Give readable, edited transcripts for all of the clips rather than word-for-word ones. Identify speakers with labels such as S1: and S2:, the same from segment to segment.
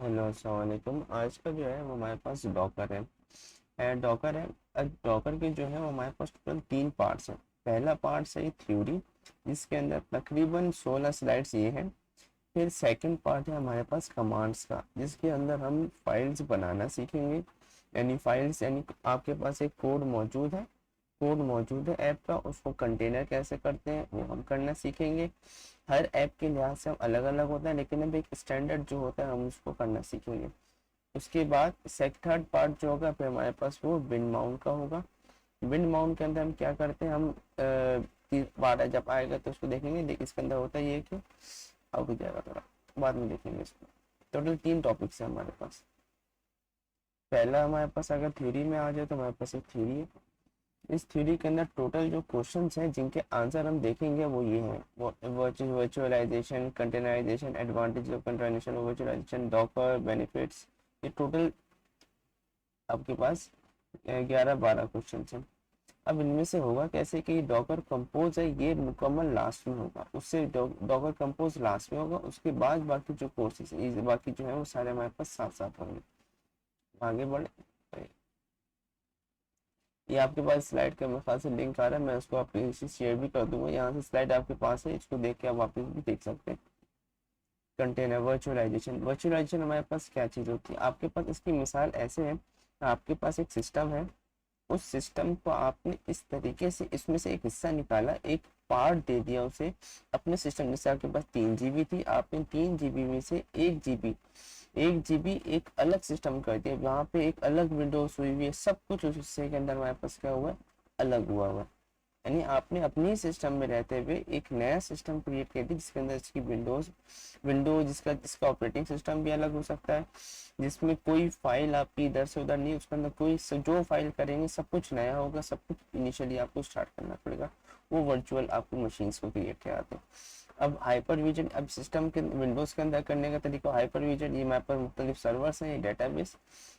S1: Hello अस्सलाम वालेकुम। आज का जो है वो हमारे पास डॉकर है। डॉकर है। डॉकर के जो है वो हमारे पास टोटल 3 पार्ट्स हैं। पहला पार्ट है थ्योरी, जिसके अंदर तकरीबन 16 स्लाइड्स ये हैं। फिर सेकंड पार्ट है हमारे पास कमांड्स का, जिसके अंदर हम फाइल्स बनाना सीखेंगे। यानी फाइल्स यानी आपके पास एक कोड मौजूद है ऐप का, उसको कंटेनर कैसे करते हैं वो हम करना सीखेंगे। हर ऐप के लिहाज से हम अलग अलग होता है, लेकिन अब एक स्टैंडर्ड जो होता है हम उसको करना सीखेंगे। उसके बाद थर्ड पार्ट जो होगा फिर हमारे पास वो विंड माउंट का होगा। विंड माउंट के अंदर हम क्या करते हैं, हम 12 जब आएगा तो उसको देखेंगे। लेकिन इसके अंदर होता ही है कि अब हो जाएगा थोड़ा, बाद में देखेंगे इसको। टोटल 3 टॉपिक्स है हमारे पास। पहला हमारे पास अगर थ्योरी में आ जाए तो हमारे पास एक थ्योरी है। इस थ्योरी के अंदर टोटल जो क्वेश्चंस हैं जिनके आंसर हम देखेंगे वो ये हैं, वो virtualization, containerization, advantage of containerization, virtualization, docker benefits. ये टोटल आपके पास 11-12 क्वेश्चन हैं। अब इनमें से होगा कैसे कि डॉकर कंपोज है ये मुकम्मल लास्ट में होगा, उससे डॉकर कंपोज लास्ट में होगा। उसके बाद बाकी जो कोर्सेज बाकी जो है वो सारे हमारे पास साथ साथ होंगे। आगे बढ़े। ये आपके पास स्लाइड का मेरे ख्याल से लिंक आ रहा है, मैं उसको आपके शेयर भी कर दूंगा। यहाँ से स्लाइड आपके पास है, इसको देख के आप वापस भी देख सकते हैं। कंटेनर वर्चुअलाइजेशन हमारे पास क्या चीज़ होती है, आपके पास इसकी मिसाल ऐसे है। आपके पास एक सिस्टम है, उस सिस्टम को आपने इस तरीके से इसमें से एक हिस्सा निकाला, एक पार्ट दे दिया उसे अपने सिस्टम। जैसे आपके पास 3 GB थी, आपने 3 GB में से 1 GB एक अलग सिस्टम कर दिया, वहां पे एक अलग विंडोज हुई हुई है, सब कुछ उस हिस्से के अंदर हमारे पास क्या हुआ है, अलग हुआ है। यानी आपने अपनी सिस्टम में रहते हुए एक नया सिस्टम क्रिएट कर दी, जिसके अंदर इसकी विंडोज जिसका जिसका ऑपरेटिंग सिस्टम भी अलग हो सकता है, जिसमें कोई फाइल आपकी इधर से उधर नहीं, उसके अंदर कोई जो फाइल करेंगे सब कुछ नया होगा, सब कुछ इनिशियली आपको स्टार्ट करना पड़ेगा। वो वर्चुअल आपको मशीन्स को क्रिएट कराते हैं। अब हाइपरविजन, अब सिस्टम के विंडोज के अंदर करने का तरीका हाइपरविजन, ये हमारे पास मुख्तलिफ सर्वर्स हैं, ये डेटाबेस,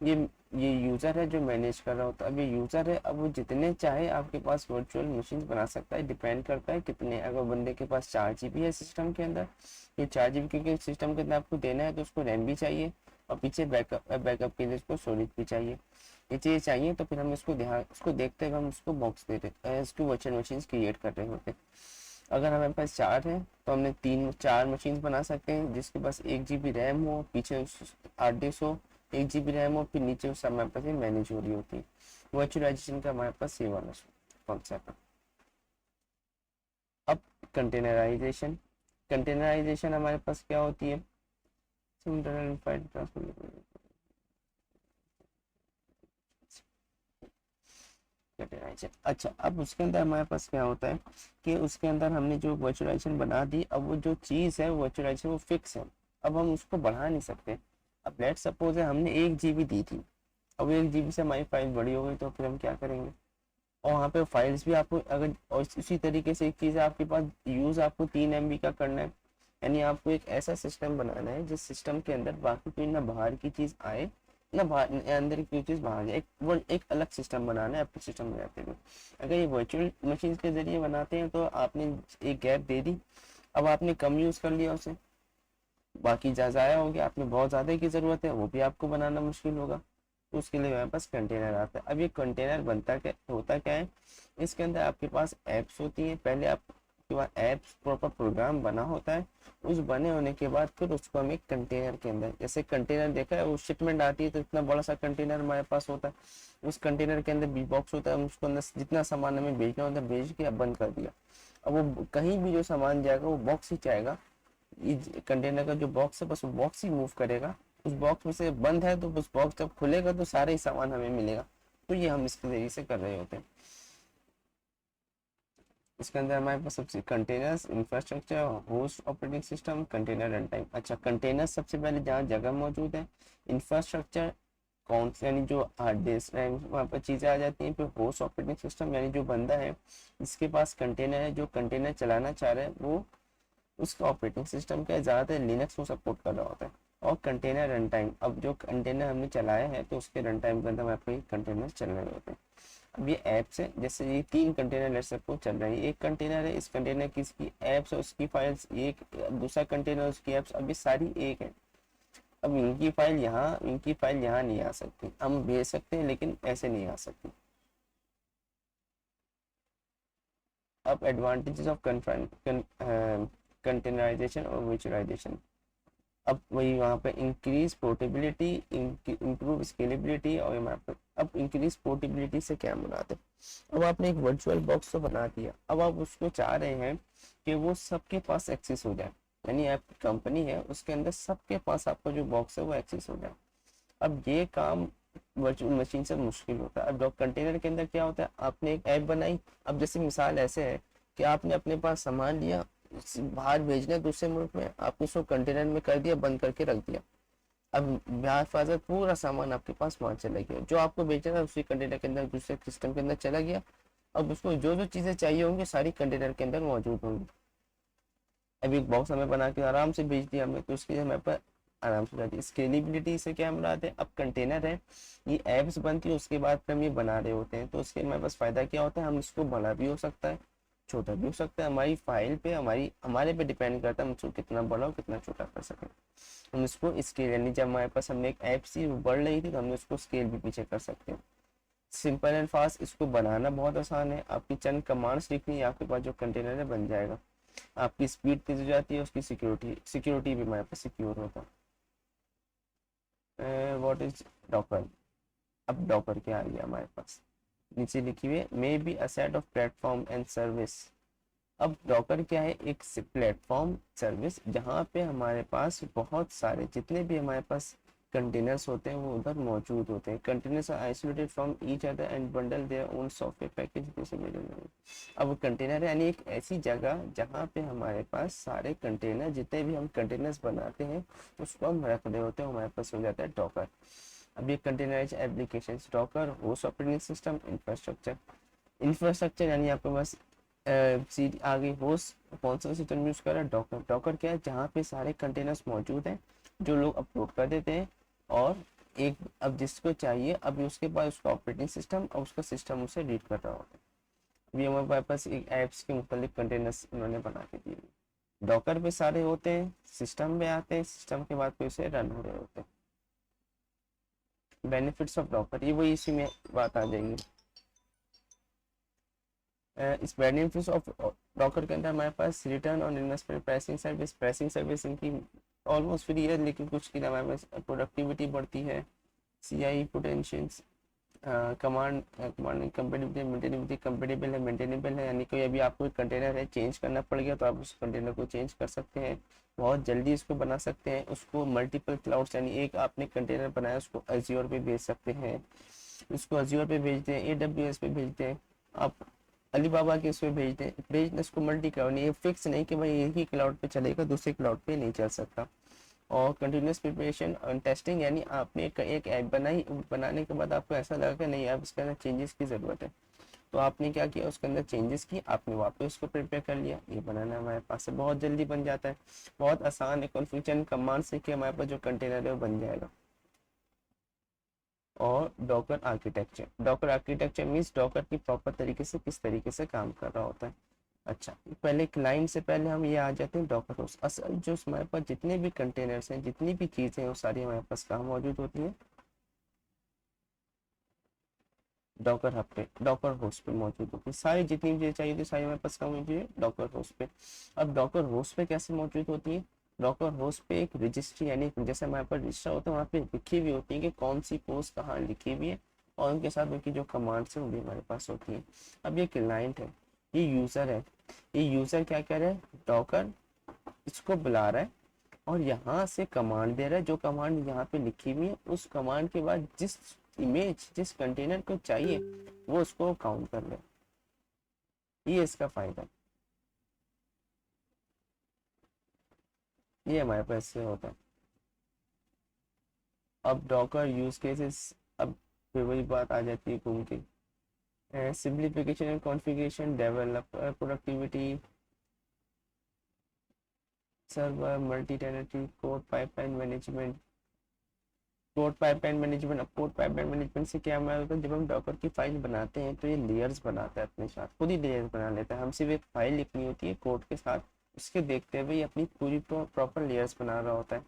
S1: ये ये यूज़र है जो मैनेज कर रहा होता है। अब ये यूज़र है, अब वो जितने चाहे आपके पास वर्चुअल मशीन बना सकता है, डिपेंड करता है कितने। अगर बंदे के पास 4 GB है सिस्टम के अंदर, ये 4 GB क्योंकि सिस्टम के अंदर आपको देना है तो उसको रैम भी चाहिए, और पीछे बैकअप के लिए उसको स्टोरेज भी चाहिए। ये चीज़ें चाहिए तो फिर हम उसको देखते हुए हम उसको बॉक्स देते हैं, इसको वर्चुअल मशीन क्रिएट कर रहे होते हैं। अगर हमारे पास 4 है तो हमने 3-4 मशीन बना सकते हैं, जिसके पास 1 GB रैम हो, पीछे हार्ड डिस्क हो, 1 GB रैम हो, फिर नीचे उस हमारे पास मैनेज हो रही होती है। वर्चुअलाइजेशन का हमारे पास ये वाला कॉन्सेप्ट है। अब कंटेनराइजेशन, कंटेनराइजेशन हमारे पास क्या होती है, अच्छा। अब उसके अंदर हमारे पास क्या होता है कि उसके अंदर हमने जो वर्चुअलाइजेशन बना दी, अब वो जो चीज़ है वर्चुअलाइजेशन वो फिक्स है, अब हम उसको बढ़ा नहीं सकते। अब लेट सपोज है हमने 1 GB दी थी, अब 1 GB से हमारी फाइल बड़ी हो गई तो फिर हम क्या करेंगे। और वहाँ पे फाइल्स भी आपको अगर, और उसी तरीके से एक चीज़ है आपके पास यूज़ आपको 3 MB का करना है। यानी आपको एक ऐसा सिस्टम बनाना है जिस सिस्टम के अंदर बाकी कोई ना बाहर की चीज़ आए, ना बाहर अंदर की कोई चीज़ बाहर जाए, एक अलग सिस्टम बनाना है अपने सिस्टम में रहते हुए। अगर ये वर्चुअल मशीन के जरिए बनाते हैं तो आपने एक गैप दे दी, अब आपने कम यूज़ कर लिया उसे, बाकी ज़ाया हो गया, आपने बहुत ज़्यादा की ज़रूरत है वो भी आपको बनाना मुश्किल होगा। तो उसके लिए हमारे पास कंटेनर आता है। अब ये कंटेनर बनता क्या होता क्या है, इसके अंदर आपके पास ऐप्स होती हैं, पहले आपके पास ऐप्स प्रॉपर प्रोग्राम बना होता है, उस बने होने के बाद फिर उसको हम एक कंटेनर के अंदर, जैसे कंटेनर देखा है वो शिपमेंट आती है तो इतना बड़ा सा कंटेनर हमारे पास होता है, उस कंटेनर के अंदर बी बॉक्स होता है, उसको अंदर जितना सामान हमें भेजना होता है भेज के अब बंद कर दिया। अब वो कहीं भी जो सामान जाएगा वो बॉक्स ही जाएगा, कंटेनर का जो बॉक्स है बस वो बॉक्स ही मूव करेगा। उस बॉक्स में से बंद है तो उस बॉक्स जब खुलेगा तो सारे ही सामान हमें मिलेगा। तो ये हम इसके जरिए से कर रहे होते हैं। इसके अंदर हमारे पास सबसे containers, infrastructure, host, operating system, container run time. अच्छा, कंटेनर सबसे पहले जहाँ जगह मौजूद है, इंफ्रास्ट्रक्चर कौन से यानी जो हार्ड डिस्क रैम वहाँ पर चीज़ें आ जाती हैं, फिर होस्ट ऑपरेटिंग सिस्टम यानी जो बंदा है जिसके पास कंटेनर है, जो कंटेनर चलाना चाह रहा है वो उसका ऑपरेटिंग सिस्टम क्या है, ज़्यादातर लिनक्स को सपोर्ट कर रहा होता है। और कंटेनर रन टाइम, अब जो कंटेनर हमने चलाया है तो उसके रन टाइम के अंदर हमारे पे कंटेनर चल रहे होते हैं। अब ये ऐप्स है, जैसे ये 3 कंटेनर लेट सपोज चल रहे हैं, एक कंटेनर है, इस कंटेनर की इसकी ऐप्स और उसकी फाइल्स, एक दूसरा कंटेनर उसकी ऐप्स, अब ये सारी एक है। अब इनकी फाइल यहाँ नहीं आ सकती, हम भेज सकते हैं लेकिन ऐसे नहीं आ सकती। अब एडवांटेजेस ऑफ कंटेनराइजेशन और वर्चुअलाइजेशन। अब वही वहाँ पे इंक्रीज पोर्टेबिलिटी, इंप्रूव स्केलेबिलिटी और हमारे पे अब इंक्रीज पोर्टेबिलिटी से क्या मुराद है। अब आपने एक वर्चुअल बॉक्स तो बना दिया, अब आप उसको चाह रहे हैं कि वो सबके पास एक्सेस हो जाए, यानी आपकी कंपनी है उसके अंदर सबके पास आपका जो बॉक्स है वो एक्सेस हो जाए। अब ये काम वर्चुअल मशीन से मुश्किल होता है। अब डॉक कंटेनर के अंदर क्या होता है, आपने एक ऐप बनाई, अब जैसे मिसाल ऐसे है कि आपने अपने पास सामान लिया, बाहर भेजना है दूसरे मुल्क में, आपने उसको कंटेनर में कर दिया, बंद करके रख दिया। अब हिफाजत पूरा सामान आपके पास वहां चला गया, जो आपको बेचना था उसी कंटेनर के अंदर दूसरे सिस्टम के अंदर चला गया। अब उसको जो जो चीजें चाहिए होंगी सारी कंटेनर के अंदर मौजूद होंगी। अब एक बॉक्स हमें बना के आराम से भेज दिया हमने, तो उसकी हमें पर आराम से जाती है। स्केलेबिलिटी से क्या मुराद है, अब कंटेनर है, ये एप्स बनती है उसके बाद फिर हम ये बना रहे होते हैं, तो उसके हमारे पास फायदा क्या होता है, हम इसको बड़ा भी हो सकता है छोटा भी हो सकता है, हमारी फाइल पे हमारे पे डिपेंड करता है हम इसको कितना बड़ा और कितना छोटा कर सकें। हम इसको स्केल, यानी जब हमारे पास हमने एक ऐप सी बढ़ रही थी तो हमने उसको स्केल भी पीछे कर सकते हैं। सिंपल एंड फास्ट, इसको बनाना बहुत आसान है, आपकी चंद कमांड्स लिखनी है, आपके पास जो कंटेनर है बन जाएगा। आपकी स्पीड तेज हो जाती है, उसकी सिक्योरिटी भी हमारे पास सिक्योर होता है। What is Docker. अब डॉकर क्या आ गया हमारे पास, नीचे लिखी हुई है may be a set of platform and service. अब डॉकर क्या है, एक प्लेटफॉर्म सर्विस जहाँ पे हमारे पास बहुत सारे जितने भी हमारे पास कंटेनर्स होते हैं वो उधर मौजूद होते हैं। Containers are isolated from each other and bundle their own software package. अब कंटेनर यानी एक ऐसी जगह जहाँ पे हमारे पास सारे कंटेनर जितने भी हम कंटेनर्स बनाते हैं उसको हम रख रहे होते हैं, हमारे पास हो जाता है डॉकर। अब ये containerise application, Docker host operating system infrastructure यानी आपके पास सीधी आगे होस्ट कौन सा सिस्टम यूज कर रहा है, डॉकर। डॉकर क्या है, जहाँ पे सारे कंटेनर्स मौजूद हैं जो लोग अपलोड कर देते हैं, और एक अब जिसको चाहिए अभी उसके पास उसका ऑपरेटिंग सिस्टम और उसका सिस्टम उसे रीड कर रहा होता है। अभी हमारे पास एक ऐप्स के मुख्तलिफ कंटेनर्स उन्होंने बना के दिए, डॉकर पे सारे होते हैं, सिस्टम में आते हैं, सिस्टम के बाद पे उसे रन हो रहे होते हैं। बेनिफिट्स ऑफ डॉकर, ये वही इसी में बात आ जाएगी। इस बेनिफिट्स ऑफ डॉकर के अंदर हमारे पास return on investment, pricing service इनकी ऑलमोस्ट फ्री है, लेकिन कुछ की हमारे पास प्रोडक्टिविटी बढ़ती है। CI potentials, command command compatible है, मेंटेनेबल है, यानी कोई अभी आपको एक कंटेनर है चेंज करना पड़ गया तो आप उस कंटेनर को चेंज कर सकते हैं, बहुत जल्दी इसको बना सकते हैं। उसको मल्टीपल क्लाउड्स, यानी एक आपने कंटेनर बनाया उसको अज्योर पे भेज सकते हैं, उसको अज्योर पे भेजते हैं, AWS पे भेजते हैं, आप अलीबाबा के उसमें भेजते इसको मल्टी क्लाउड, नहीं फिक्स नहीं कि भाई एक ही क्लाउड पे चलेगा दूसरे क्लाउड पे नहीं चल सकता। और कंटिन्यूस प्रिपरेशन और टेस्टिंग, यानी आपने एक ऐप बनाई, बनाने के बाद आपको ऐसा लगा कि नहीं अब इसके अंदर चेंजेस की ज़रूरत है, तो आपने क्या किया उसके अंदर चेंजेस की, आपने वापस उसको प्रिपेयर कर लिया। ये बनाना हमारे पास से बहुत जल्दी बन जाता है, बहुत आसान है, कॉन्फ़िगरेशन कमांड से कि हमारे पास जो कंटेनर है वो बन जाएगा। और डॉकर आर्किटेक्चर मीन्स डॉकर की प्रॉपर तरीके से किस तरीके से काम कर रहा होता है। अच्छा, पहले क्लाइंट से पहले हम ये आ जाते हैं डॉकर होस्ट। असल जो हमारे पास जितने भी कंटेनर्स हैं, जितनी भी चीज़ें हैं वो सारी हमारे पास कहाँ मौजूद होती हैं, डॉकर हब पे, डॉकर होस्ट पे मौजूद होती है। सारी जितनी भी चीज़ें चाहिए थी सारी हमारे पास कहाँ मौजूद है, डॉकर होस्ट पे। अब डॉकर होस्ट पे कैसे मौजूद होती है, डॉकर होस्ट पे एक रजिस्ट्री, यानी जैसे हमारे पास रजिस्टर होता है वहाँ पे लिखी हुई होती है कि कौन सी पोस्ट कहाँ लिखी हुई है, और उनके साथ उनकी जो कमांड्स हैं वो भी हमारे पास होती है। अब ये क्लाइंट है, ये यूज़र है, ये यूज़र क्या कर रहा है, डॉकर इसको बुला रहा है और यहाँ से कमांड दे रहा है, जो कमांड यहाँ पे लिखी हुई है उस कमांड के बाद जिस इमेज जिस कंटेनर को चाहिए वो उसको काउंट कर ले। ये इसका फायदा है, ये हमारे पास से होता है। अब डॉकर यूज केसेस, अब फिर वही बात आ जाती है घूम के, simplification and configuration, developer productivity, server multi tenancy, code pipeline management से क्या हमारा होता है, जब हम डॉकर की फाइल बनाते हैं तो ये लेयर्स बनाता है, अपने साथ खुद ही लेयर्स बना लेता है। हम सिर्फ एक फाइल लिखनी होती है कोड के साथ, उसके देखते हुए ये अपनी पूरी प्रॉपर लेयर्स बना रहा होता है।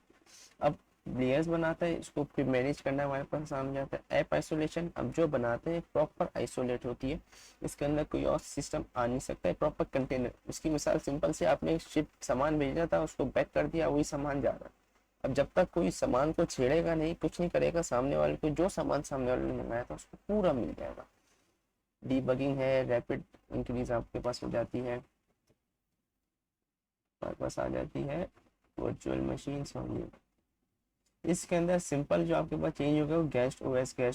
S1: अब लेयर्स बनाता है, इसको फिर मैनेज करना हमारे पास सामने जाता है। ऐप आइसोलेशन, अब जो बनाते हैं प्रॉपर आइसोलेट होती है, इसके अंदर कोई और सिस्टम आ नहीं सकता है, प्रॉपर कंटेनर। इसकी मिसाल सिंपल से, आपने शिप सामान भेजना था, उसको पैक कर दिया, वही सामान जा रहा है। अब जब तक कोई सामान को छेड़ेगा नहीं, कुछ नहीं करेगा, सामने वाले को जो सामान सामने वाले ने मंगाया था उसको पूरा मिल जाएगा। डीबगिंग है, रैपिड इंक्रीज आपके पास हो जाती है, हमारे पास आ जाती है वर्चुअल मशीन्स होंगी। इसके अंदर सिंपल जो आपके पास चेंज हो गया वो गेस्ट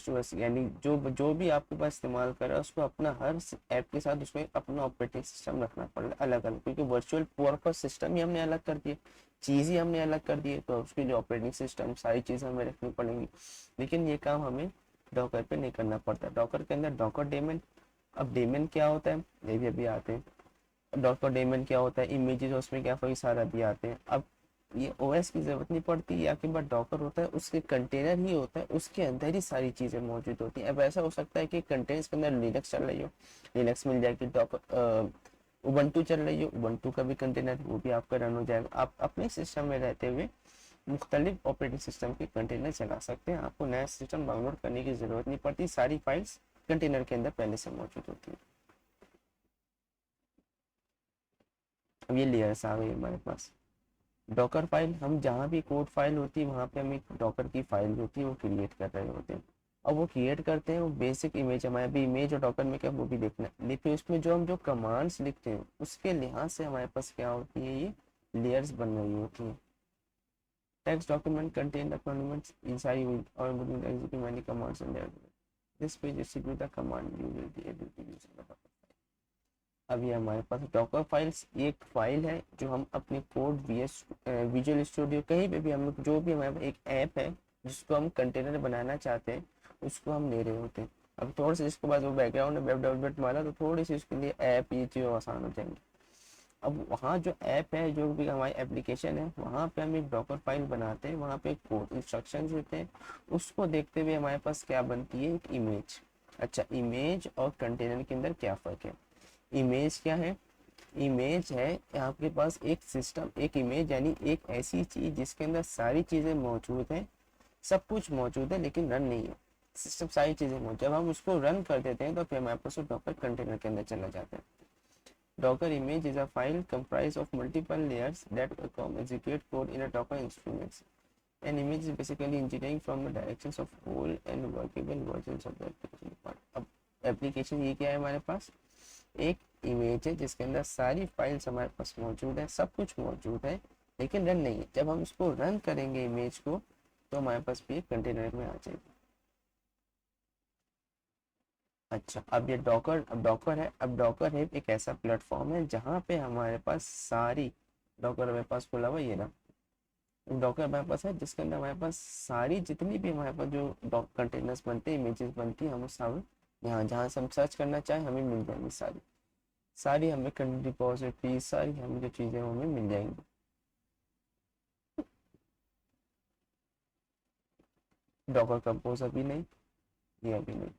S1: ओएस यानी जो जो भी आपके पास इस्तेमाल कर रहा है उसको अपना हर ऐप के साथ उसमें अपना ऑपरेटिंग सिस्टम रखना पड़ेगा अलग अलग, क्योंकि वर्चुअल पर्पस सिस्टम ही हमने अलग कर दिए, चीज़ ही हमने अलग कर दी है, तो उसकी जो ऑपरेटिंग सिस्टम सारी चीज़ें हमें रखनी पड़ेंगी। लेकिन ये काम हमें डॉकर पे नहीं करना पड़ता। डॉकर के अंदर डॉकर डेमन, अब डेमन क्या होता है ये भी अभी आते हैं। डॉकर डेमन क्या होता है, इमेजेस उसमें क्या कोई सारा भी आते हैं। अब ये ओएस की जरूरत नहीं पड़ती, या के बाद डॉकर होता है उसके कंटेनर ही होता है, उसके अंदर ही सारी चीजें मौजूद होती हैं। अब ऐसा हो सकता है कि कंटेनर्स के अंदर लिनक्स चल रही हो, लिनक्स मिल जाएगी। डॉकर उबंटू चल रही हो, उबंटू का भी कंटेनर वो भी आपका रन हो जाएगा। आप अपने सिस्टम में रहते हुए मुख्तलिफ ऑपरेटिंग सिस्टम के कंटेनर चला सकते हैं, आपको नया सिस्टम डाउनलोड करने की जरूरत नहीं पड़ती, सारी फाइल्स कंटेनर के अंदर पहले से मौजूद होती है। अब ये लेयर्स आ गई हमारे पास। डॉकर फाइल, हम जहाँ भी कोड फाइल होती है वहाँ पे हम एक डॉकर की फाइल होती है वो क्रिएट कर रहे होते हैं। अब वो क्रिएट करते हैं वो बेसिक इमेज, हमारे भी इमेज और डॉकर में क्या वो भी देखना है, लेकिन उसमें जो हम जो कमांड्स लिखते हैं उसके लिहाज से हमारे पास क्या होती है, ये लेयर्स बन रही होती हैं। Text document contain documents inside और execute many commands in there, this page execute the command you will be able to use in the. अब ये हमारे पास डॉकर फाइल्स एक फाइल है जो हम अपने कोड विजुअल स्टूडियो कहीं पे भी हम लोग जो भी हमारे एक ऐप है जिसको हम कंटेनर बनाना चाहते हैं उसको हम ले रहे होते हैं। अब थोड़ा सा इसके बाद वो बैकग्राउंड में वेब डेवलपमेंट वाला, तो थोड़ी सी उसके लिए ऐप ये चीज़ आसान हो जाएंगी। अब वहाँ जो ऐप है जो भी हमारी एप्लीकेशन है वहाँ पे हम एक डॉकर फाइल बनाते हैं, वहाँ पे कोड इंस्ट्रक्शन देते हैं, उसको देखते हुए हमारे पास क्या बनती है, एक इमेज। अच्छा, इमेज और कंटेनर के अंदर क्या फ़र्क है। इमेज क्या है, इमेज है आपके पास एक सिस्टम, एक इमेज यानी एक ऐसी चीज जिसके अंदर सारी चीजें मौजूद हैं, सब कुछ मौजूद है लेकिन रन नहीं है, सिस्टम सारी चीजें मौजूद। जब हम उसको रन कर देते हैं तो फिर हमारे पास डॉकर कंटेनर के अंदर चला जाता है। Docker image is a file comprise of multiple layers that execute code in a Docker instruments. An image is basically engineering from the directions of whole and workable versions of the application part. अब application ये क्या है, हमारे पास एक image है जिसके अंदर सारी फाइल्स हमारे पास मौजूद है, सब कुछ मौजूद है लेकिन रन नहीं है। जब हम इसको रन करेंगे इमेज को तो हमारे पास भी कंटेनर में आ जाएगी। अच्छा, अब ये डॉकर, अब डॉकर है, अब डॉकर है एक ऐसा प्लेटफॉर्म है जहाँ पे हमारे पास सारी, डॉकर हमारे पास खुला हुआ ये ना, डॉकर हमारे पास है जिसके अंदर हमारे पास सारी जितनी भी हमारे पास जो कंटेनर्स बनते हैं, इमेजेस बनती है, हम सब यहाँ जहाँ से हम सर्च करना चाहें हमें मिल जाएंगी सारी, सारी हमें रिपोजिटरी सारी हमें जो चीज़ें हमें मिल जाएंगी। डॉकर कंपोज अभी नहीं, ये अभी नहीं।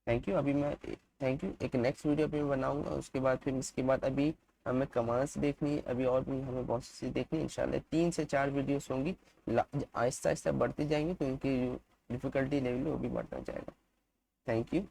S1: थैंक यू, अभी मैं, थैंक यू, एक नेक्स्ट वीडियो पे बनाऊंगा, उसके बाद फिर इसके बाद अभी हमें कमांड्स देखनी है, अभी और भी हमें बहुत सी चीज़ देखनी है। इंशाल्लाह 3 से 4 वीडियोस होंगी, आहिस्ता आहिस्ता बढ़ती जाएंगी तो इनकी डिफिकल्टी लेवल वो भी बढ़ता जाएगा। Thank you.